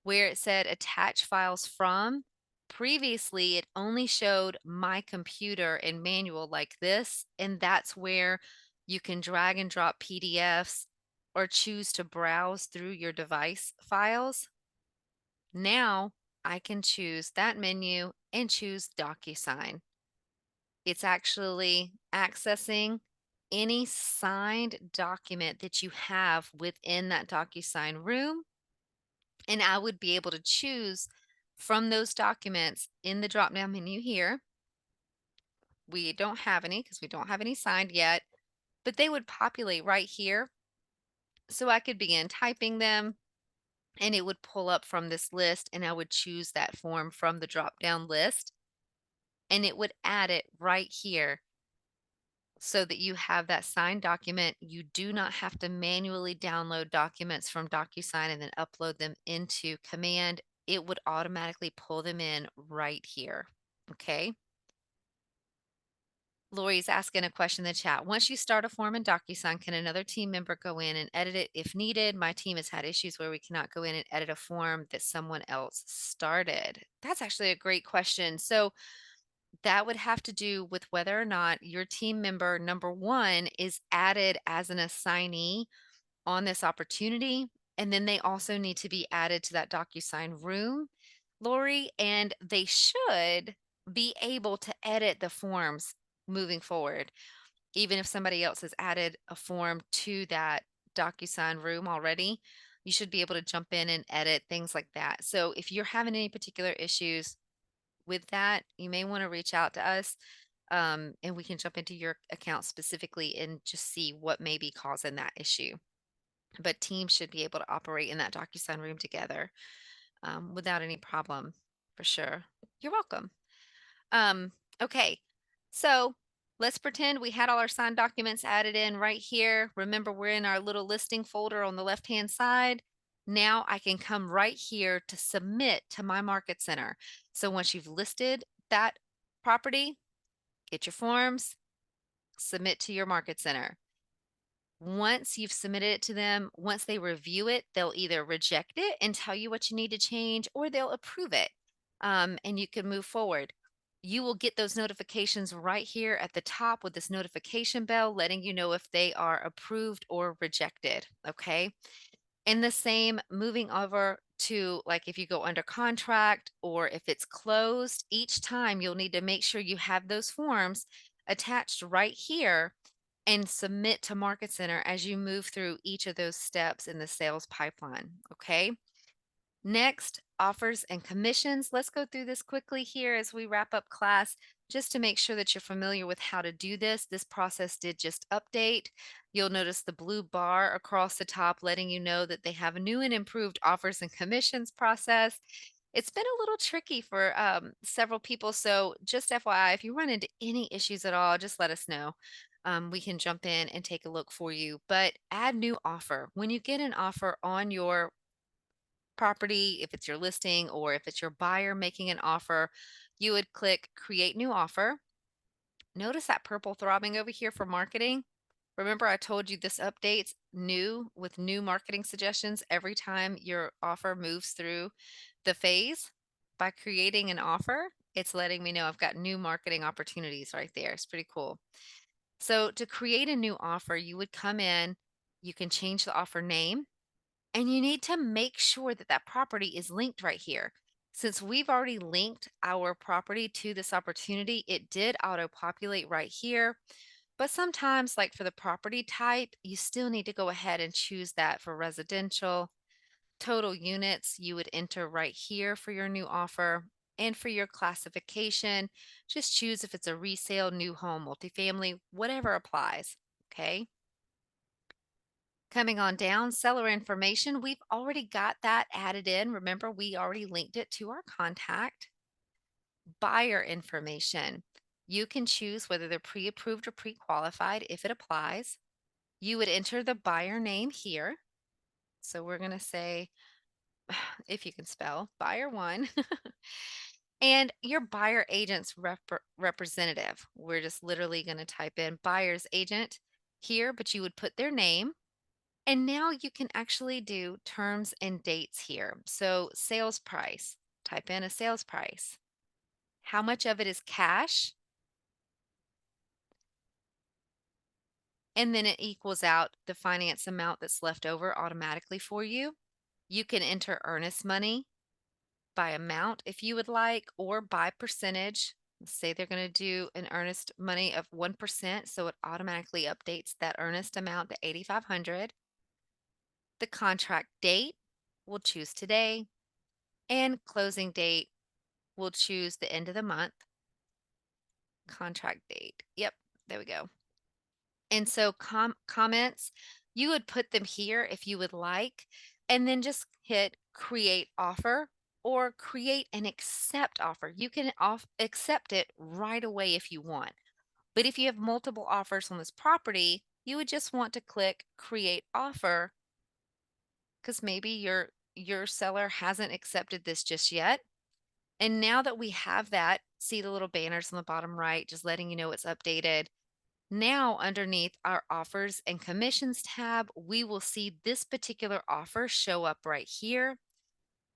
where it said attach files from, previously it only showed my computer and manual like this, and that's where you can drag and drop PDFs or choose to browse through your device files. Now I can choose that menu and choose DocuSign. It's actually accessing any signed document that you have within that DocuSign room, and I would be able to choose from those documents in the drop down menu here. We don't have any because we don't have any signed yet, but they would populate right here. So I could begin typing them and it would pull up from this list and I would choose that form from the drop down list and it would add it right here so that you have that signed document. You do not have to manually download documents from DocuSign and then upload them into Command. It would automatically pull them in right here. Okay. Lori's asking a question in the chat. Once you start a form in DocuSign, can another team member go in and edit it if needed? My team has had issues where we cannot go in and edit a form that someone else started. That's actually a great question. So that would have to do with whether or not your team member, number one, is added as an assignee on this opportunity. And then they also need to be added to that DocuSign room, Lori, and they should be able to edit the forms moving forward. Even if somebody else has added a form to that DocuSign room already, you should be able to jump in and edit things like that. So if you're having any particular issues with that, you may want to reach out to us. And we can jump into your account specifically and just see what may be causing that issue. But teams should be able to operate in that DocuSign room together without any problem, for sure. You're welcome. Um, okay, so let's pretend we had all our signed documents added in right here. Remember, we're in our little listing folder on the left-hand side. Now I can come right here to submit to my market center. So once you've listed that property, get your forms, submit to your market center. Once you've submitted it to them, once they review it, they'll either reject it and tell you what you need to change, or they'll approve it, and you can move forward. You will get those notifications right here at the top with this notification bell letting you know if they are approved or rejected. Okay. And the same moving over to, like, if you go under contract or if it's closed, each time you'll need to make sure you have those forms attached right here and submit to Market Center as you move through each of those steps in the sales pipeline. Okay. Next, offers and commissions. Let's go through this quickly here as we wrap up class, just to make sure that you're familiar with how to do this. This process did just update. You'll notice the blue bar across the top letting you know that they have a new and improved offers and commissions process. It's been a little tricky for several people. So, just FYI, if you run into any issues at all, just let us know. We can jump in and take a look for you. But add new offer. When you get an offer on your property, if it's your listing or if it's your buyer making an offer, you would click create new offer. Notice that purple throbbing over here for marketing. Remember, I told you this updates new with new marketing suggestions every time your offer moves through the phase. By creating an offer, it's letting me know I've got new marketing opportunities right there. It's pretty cool. So, to create a new offer, you would come in, you can change the offer name, and you need to make sure that that property is linked right here. Since we've already linked our property to this opportunity, it did auto populate right here. But sometimes, like for the property type, you still need to go ahead and choose that for residential. Total units, you would enter right here for your new offer. And for your classification, just choose if it's a resale, new home, multifamily, whatever applies. Okay. Coming on down, seller information, we've already got that added in. Remember, we already linked it to our contact. Buyer information, you can choose whether they're pre approved or pre qualified if it applies. You would enter the buyer name here. So we're going to say, if you can spell, buyer one. And your buyer agent's representative. We're just literally going to type in buyer's agent here, but you would put their name. And now you can actually do terms and dates here. So, sales price, type in a sales price. How much of it is cash? And then it equals out the finance amount that's left over automatically for you. You can enter earnest money by amount if you would like, or by percentage. Let's say they're going to do an earnest money of 1%, so it automatically updates that earnest amount to 8,500. The contract date, we'll choose today, and closing date, we'll choose the end of the month. Contract date. Yep, there we go. And so comments, you would put them here if you would like, and then just hit create offer or create an accept offer. You can accept it right away if you want. But if you have multiple offers on this property, you would just want to click create offer because maybe your seller hasn't accepted this just yet. And now that we have that, see the little banners on the bottom right, just letting you know it's updated. Now, underneath our offers and commissions tab, we will see this particular offer show up right here.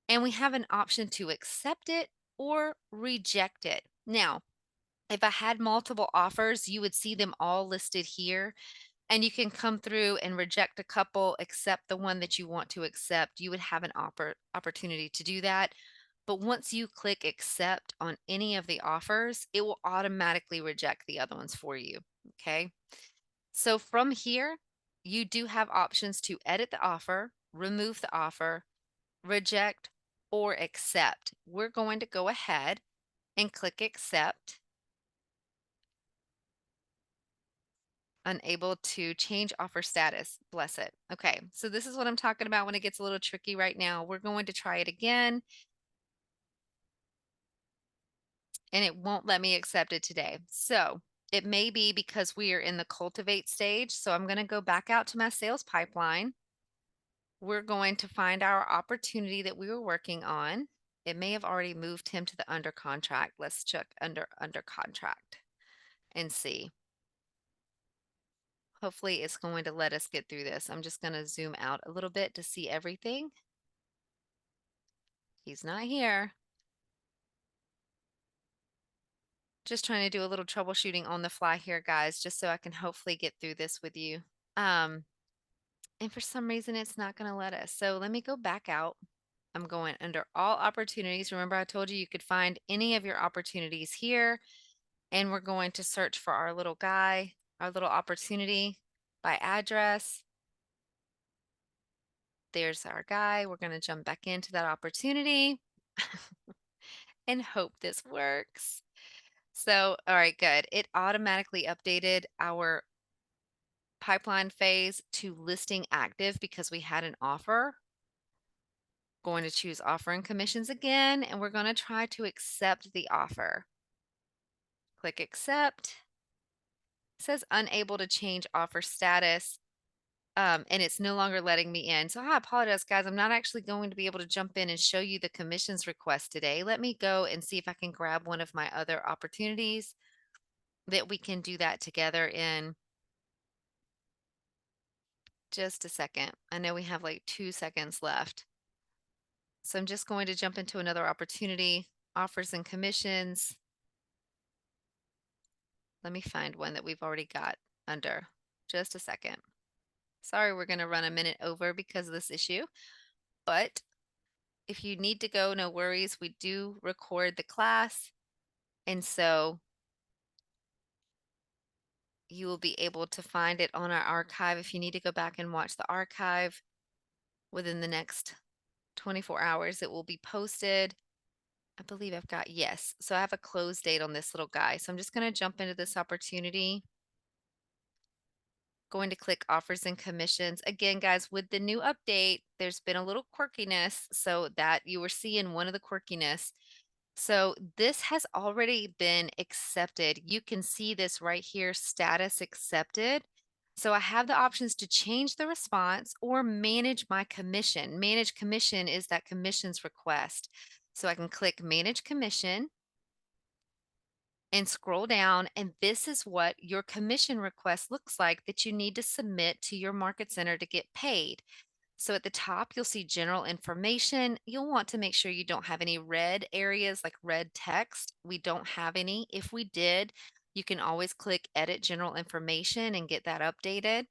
And we have an option to accept it or reject it. Now, if I had multiple offers, you would see them all listed here. And you can come through and reject a couple, accept the one that you want to accept. You would have an opportunity to do that. But once you click accept on any of the offers, it will automatically reject the other ones for you. Okay. So from here, you do have options to edit the offer, remove the offer, reject, or accept. We're going to go ahead and click accept. Unable to change offer status. Bless it. Okay, so this is what I'm talking about when it gets a little tricky right now. We're going to try it again, and it won't let me accept it today. So it may be because we are in the cultivate stage. So I'm going to go back out to my sales pipeline. We're going to find our opportunity that we were working on. It may have already moved him to the under contract. Let's check under contract and see. Hopefully it's going to let us get through this. I'm just going to zoom out a little bit to see everything. He's not here. Just trying to do a little troubleshooting on the fly here, guys, just so I can hopefully get through this with you. And for some reason, it's not going to let us. So let me go back out. I'm going under all opportunities. Remember, I told you you could find any of your opportunities here. And we're going to search for our little guy, our little opportunity by address. There's our guy. We're going to jump back into that opportunity and hope this works. So, all right, good. It automatically updated our pipeline phase to listing active because we had an offer. Going to choose offer and commissions again, and we're going to try to accept the offer. Click accept. It says unable to change offer status. And it's no longer letting me in. So I apologize, guys. I'm not actually going to be able to jump in and show you the commissions request today. Let me go and see if I can grab one of my other opportunities that we can do that together in just a second. I know we have like 2 seconds left. So I'm just going to jump into another opportunity, offers and commissions. Let me find one that we've already got under. Just a second. Sorry, we're going to run a minute over because of this issue, but if you need to go, no worries. We do record the class, and so you will be able to find it on our archive. If you need to go back and watch the archive within the next 24 hours, it will be posted. I believe I've got, yes. So I have a close date on this little guy. So I'm just going to jump into this opportunity. Going to click offers and commissions. Again, guys, with the new update, there's been a little quirkiness. So that you were seeing one of the quirkiness. So this has already been accepted. You can see this right here, status accepted. So I have the options to change the response or manage my commission. Manage commission is that commission's request. So I can click manage commission and scroll down, and this is what your commission request looks like that you need to submit to your market center to get paid. So at the top, you'll see general information. You'll want to make sure you don't have any red areas like red text. We don't have any. If we did, you can always click edit general information and get that updated.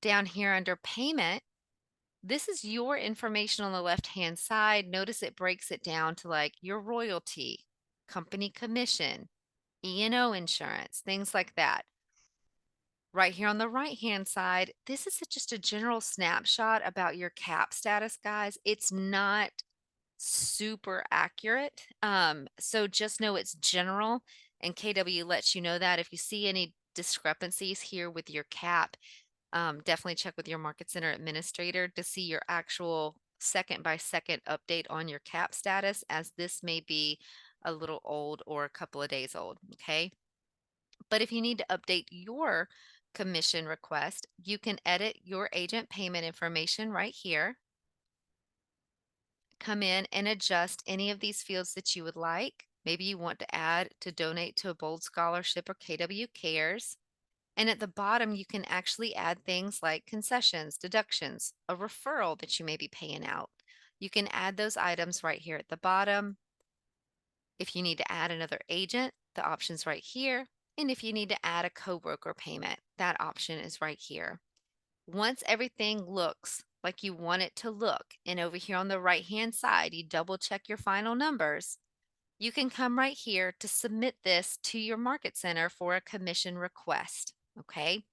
Down here under payment, this is your information on the left-hand side. Notice it breaks it down to like your royalty, company commission, E&O insurance, things like that. Right here on the right-hand side, this is just a general snapshot about your cap status, guys. It's not super accurate. So just know it's general, and KW lets you know that if you see any discrepancies here with your cap, definitely check with your market center administrator to see your actual second by second update on your cap status, as this may be a little old or a couple of days old. Okay. But if you need to update your commission request, you can edit your agent payment information right here. Come in and adjust any of these fields that you would like. Maybe you want to add to donate to a Bold Scholarship or KW Cares. And at the bottom, you can actually add things like concessions, deductions, a referral that you may be paying out. You can add those items right here at the bottom. If you need to add another agent, the option's right here. And if you need to add a co-broker payment, that option is right here. Once everything looks like you want it to look, and over here on the right-hand side, you double check your final numbers, you can come right here to submit this to your market center for a commission request, okay?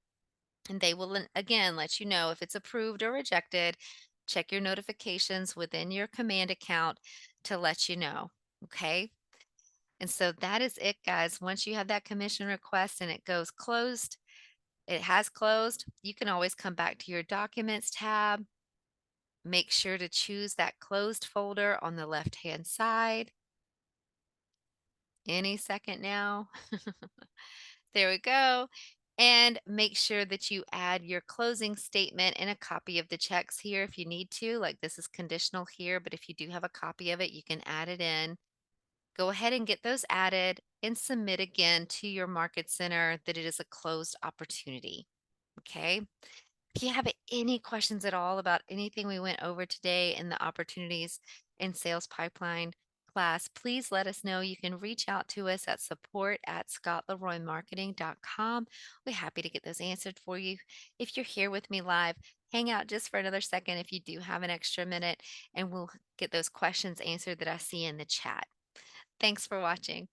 And they will, again, let you know if it's approved or rejected. Check your notifications within your command account to let you know, okay? And so that is it, guys. Once you have that commission request and it goes closed, it has closed, you can always come back to your Documents tab. Make sure to choose that closed folder on the left-hand side any second now. There we go. And make sure that you add your closing statement and a copy of the checks here if you need to. Like this is conditional here, but if you do have a copy of it, you can add it in. Go ahead and get those added and submit again to your market center that it is a closed opportunity. Okay. If you have any questions at all about anything we went over today in the opportunities and sales pipeline class, please let us know. You can reach out to us at support@scottleroymarketing.com. We're happy to get those answered for you. If you're here with me live, hang out just for another second if you do have an extra minute, and we'll get those questions answered that I see in the chat. Thanks for watching.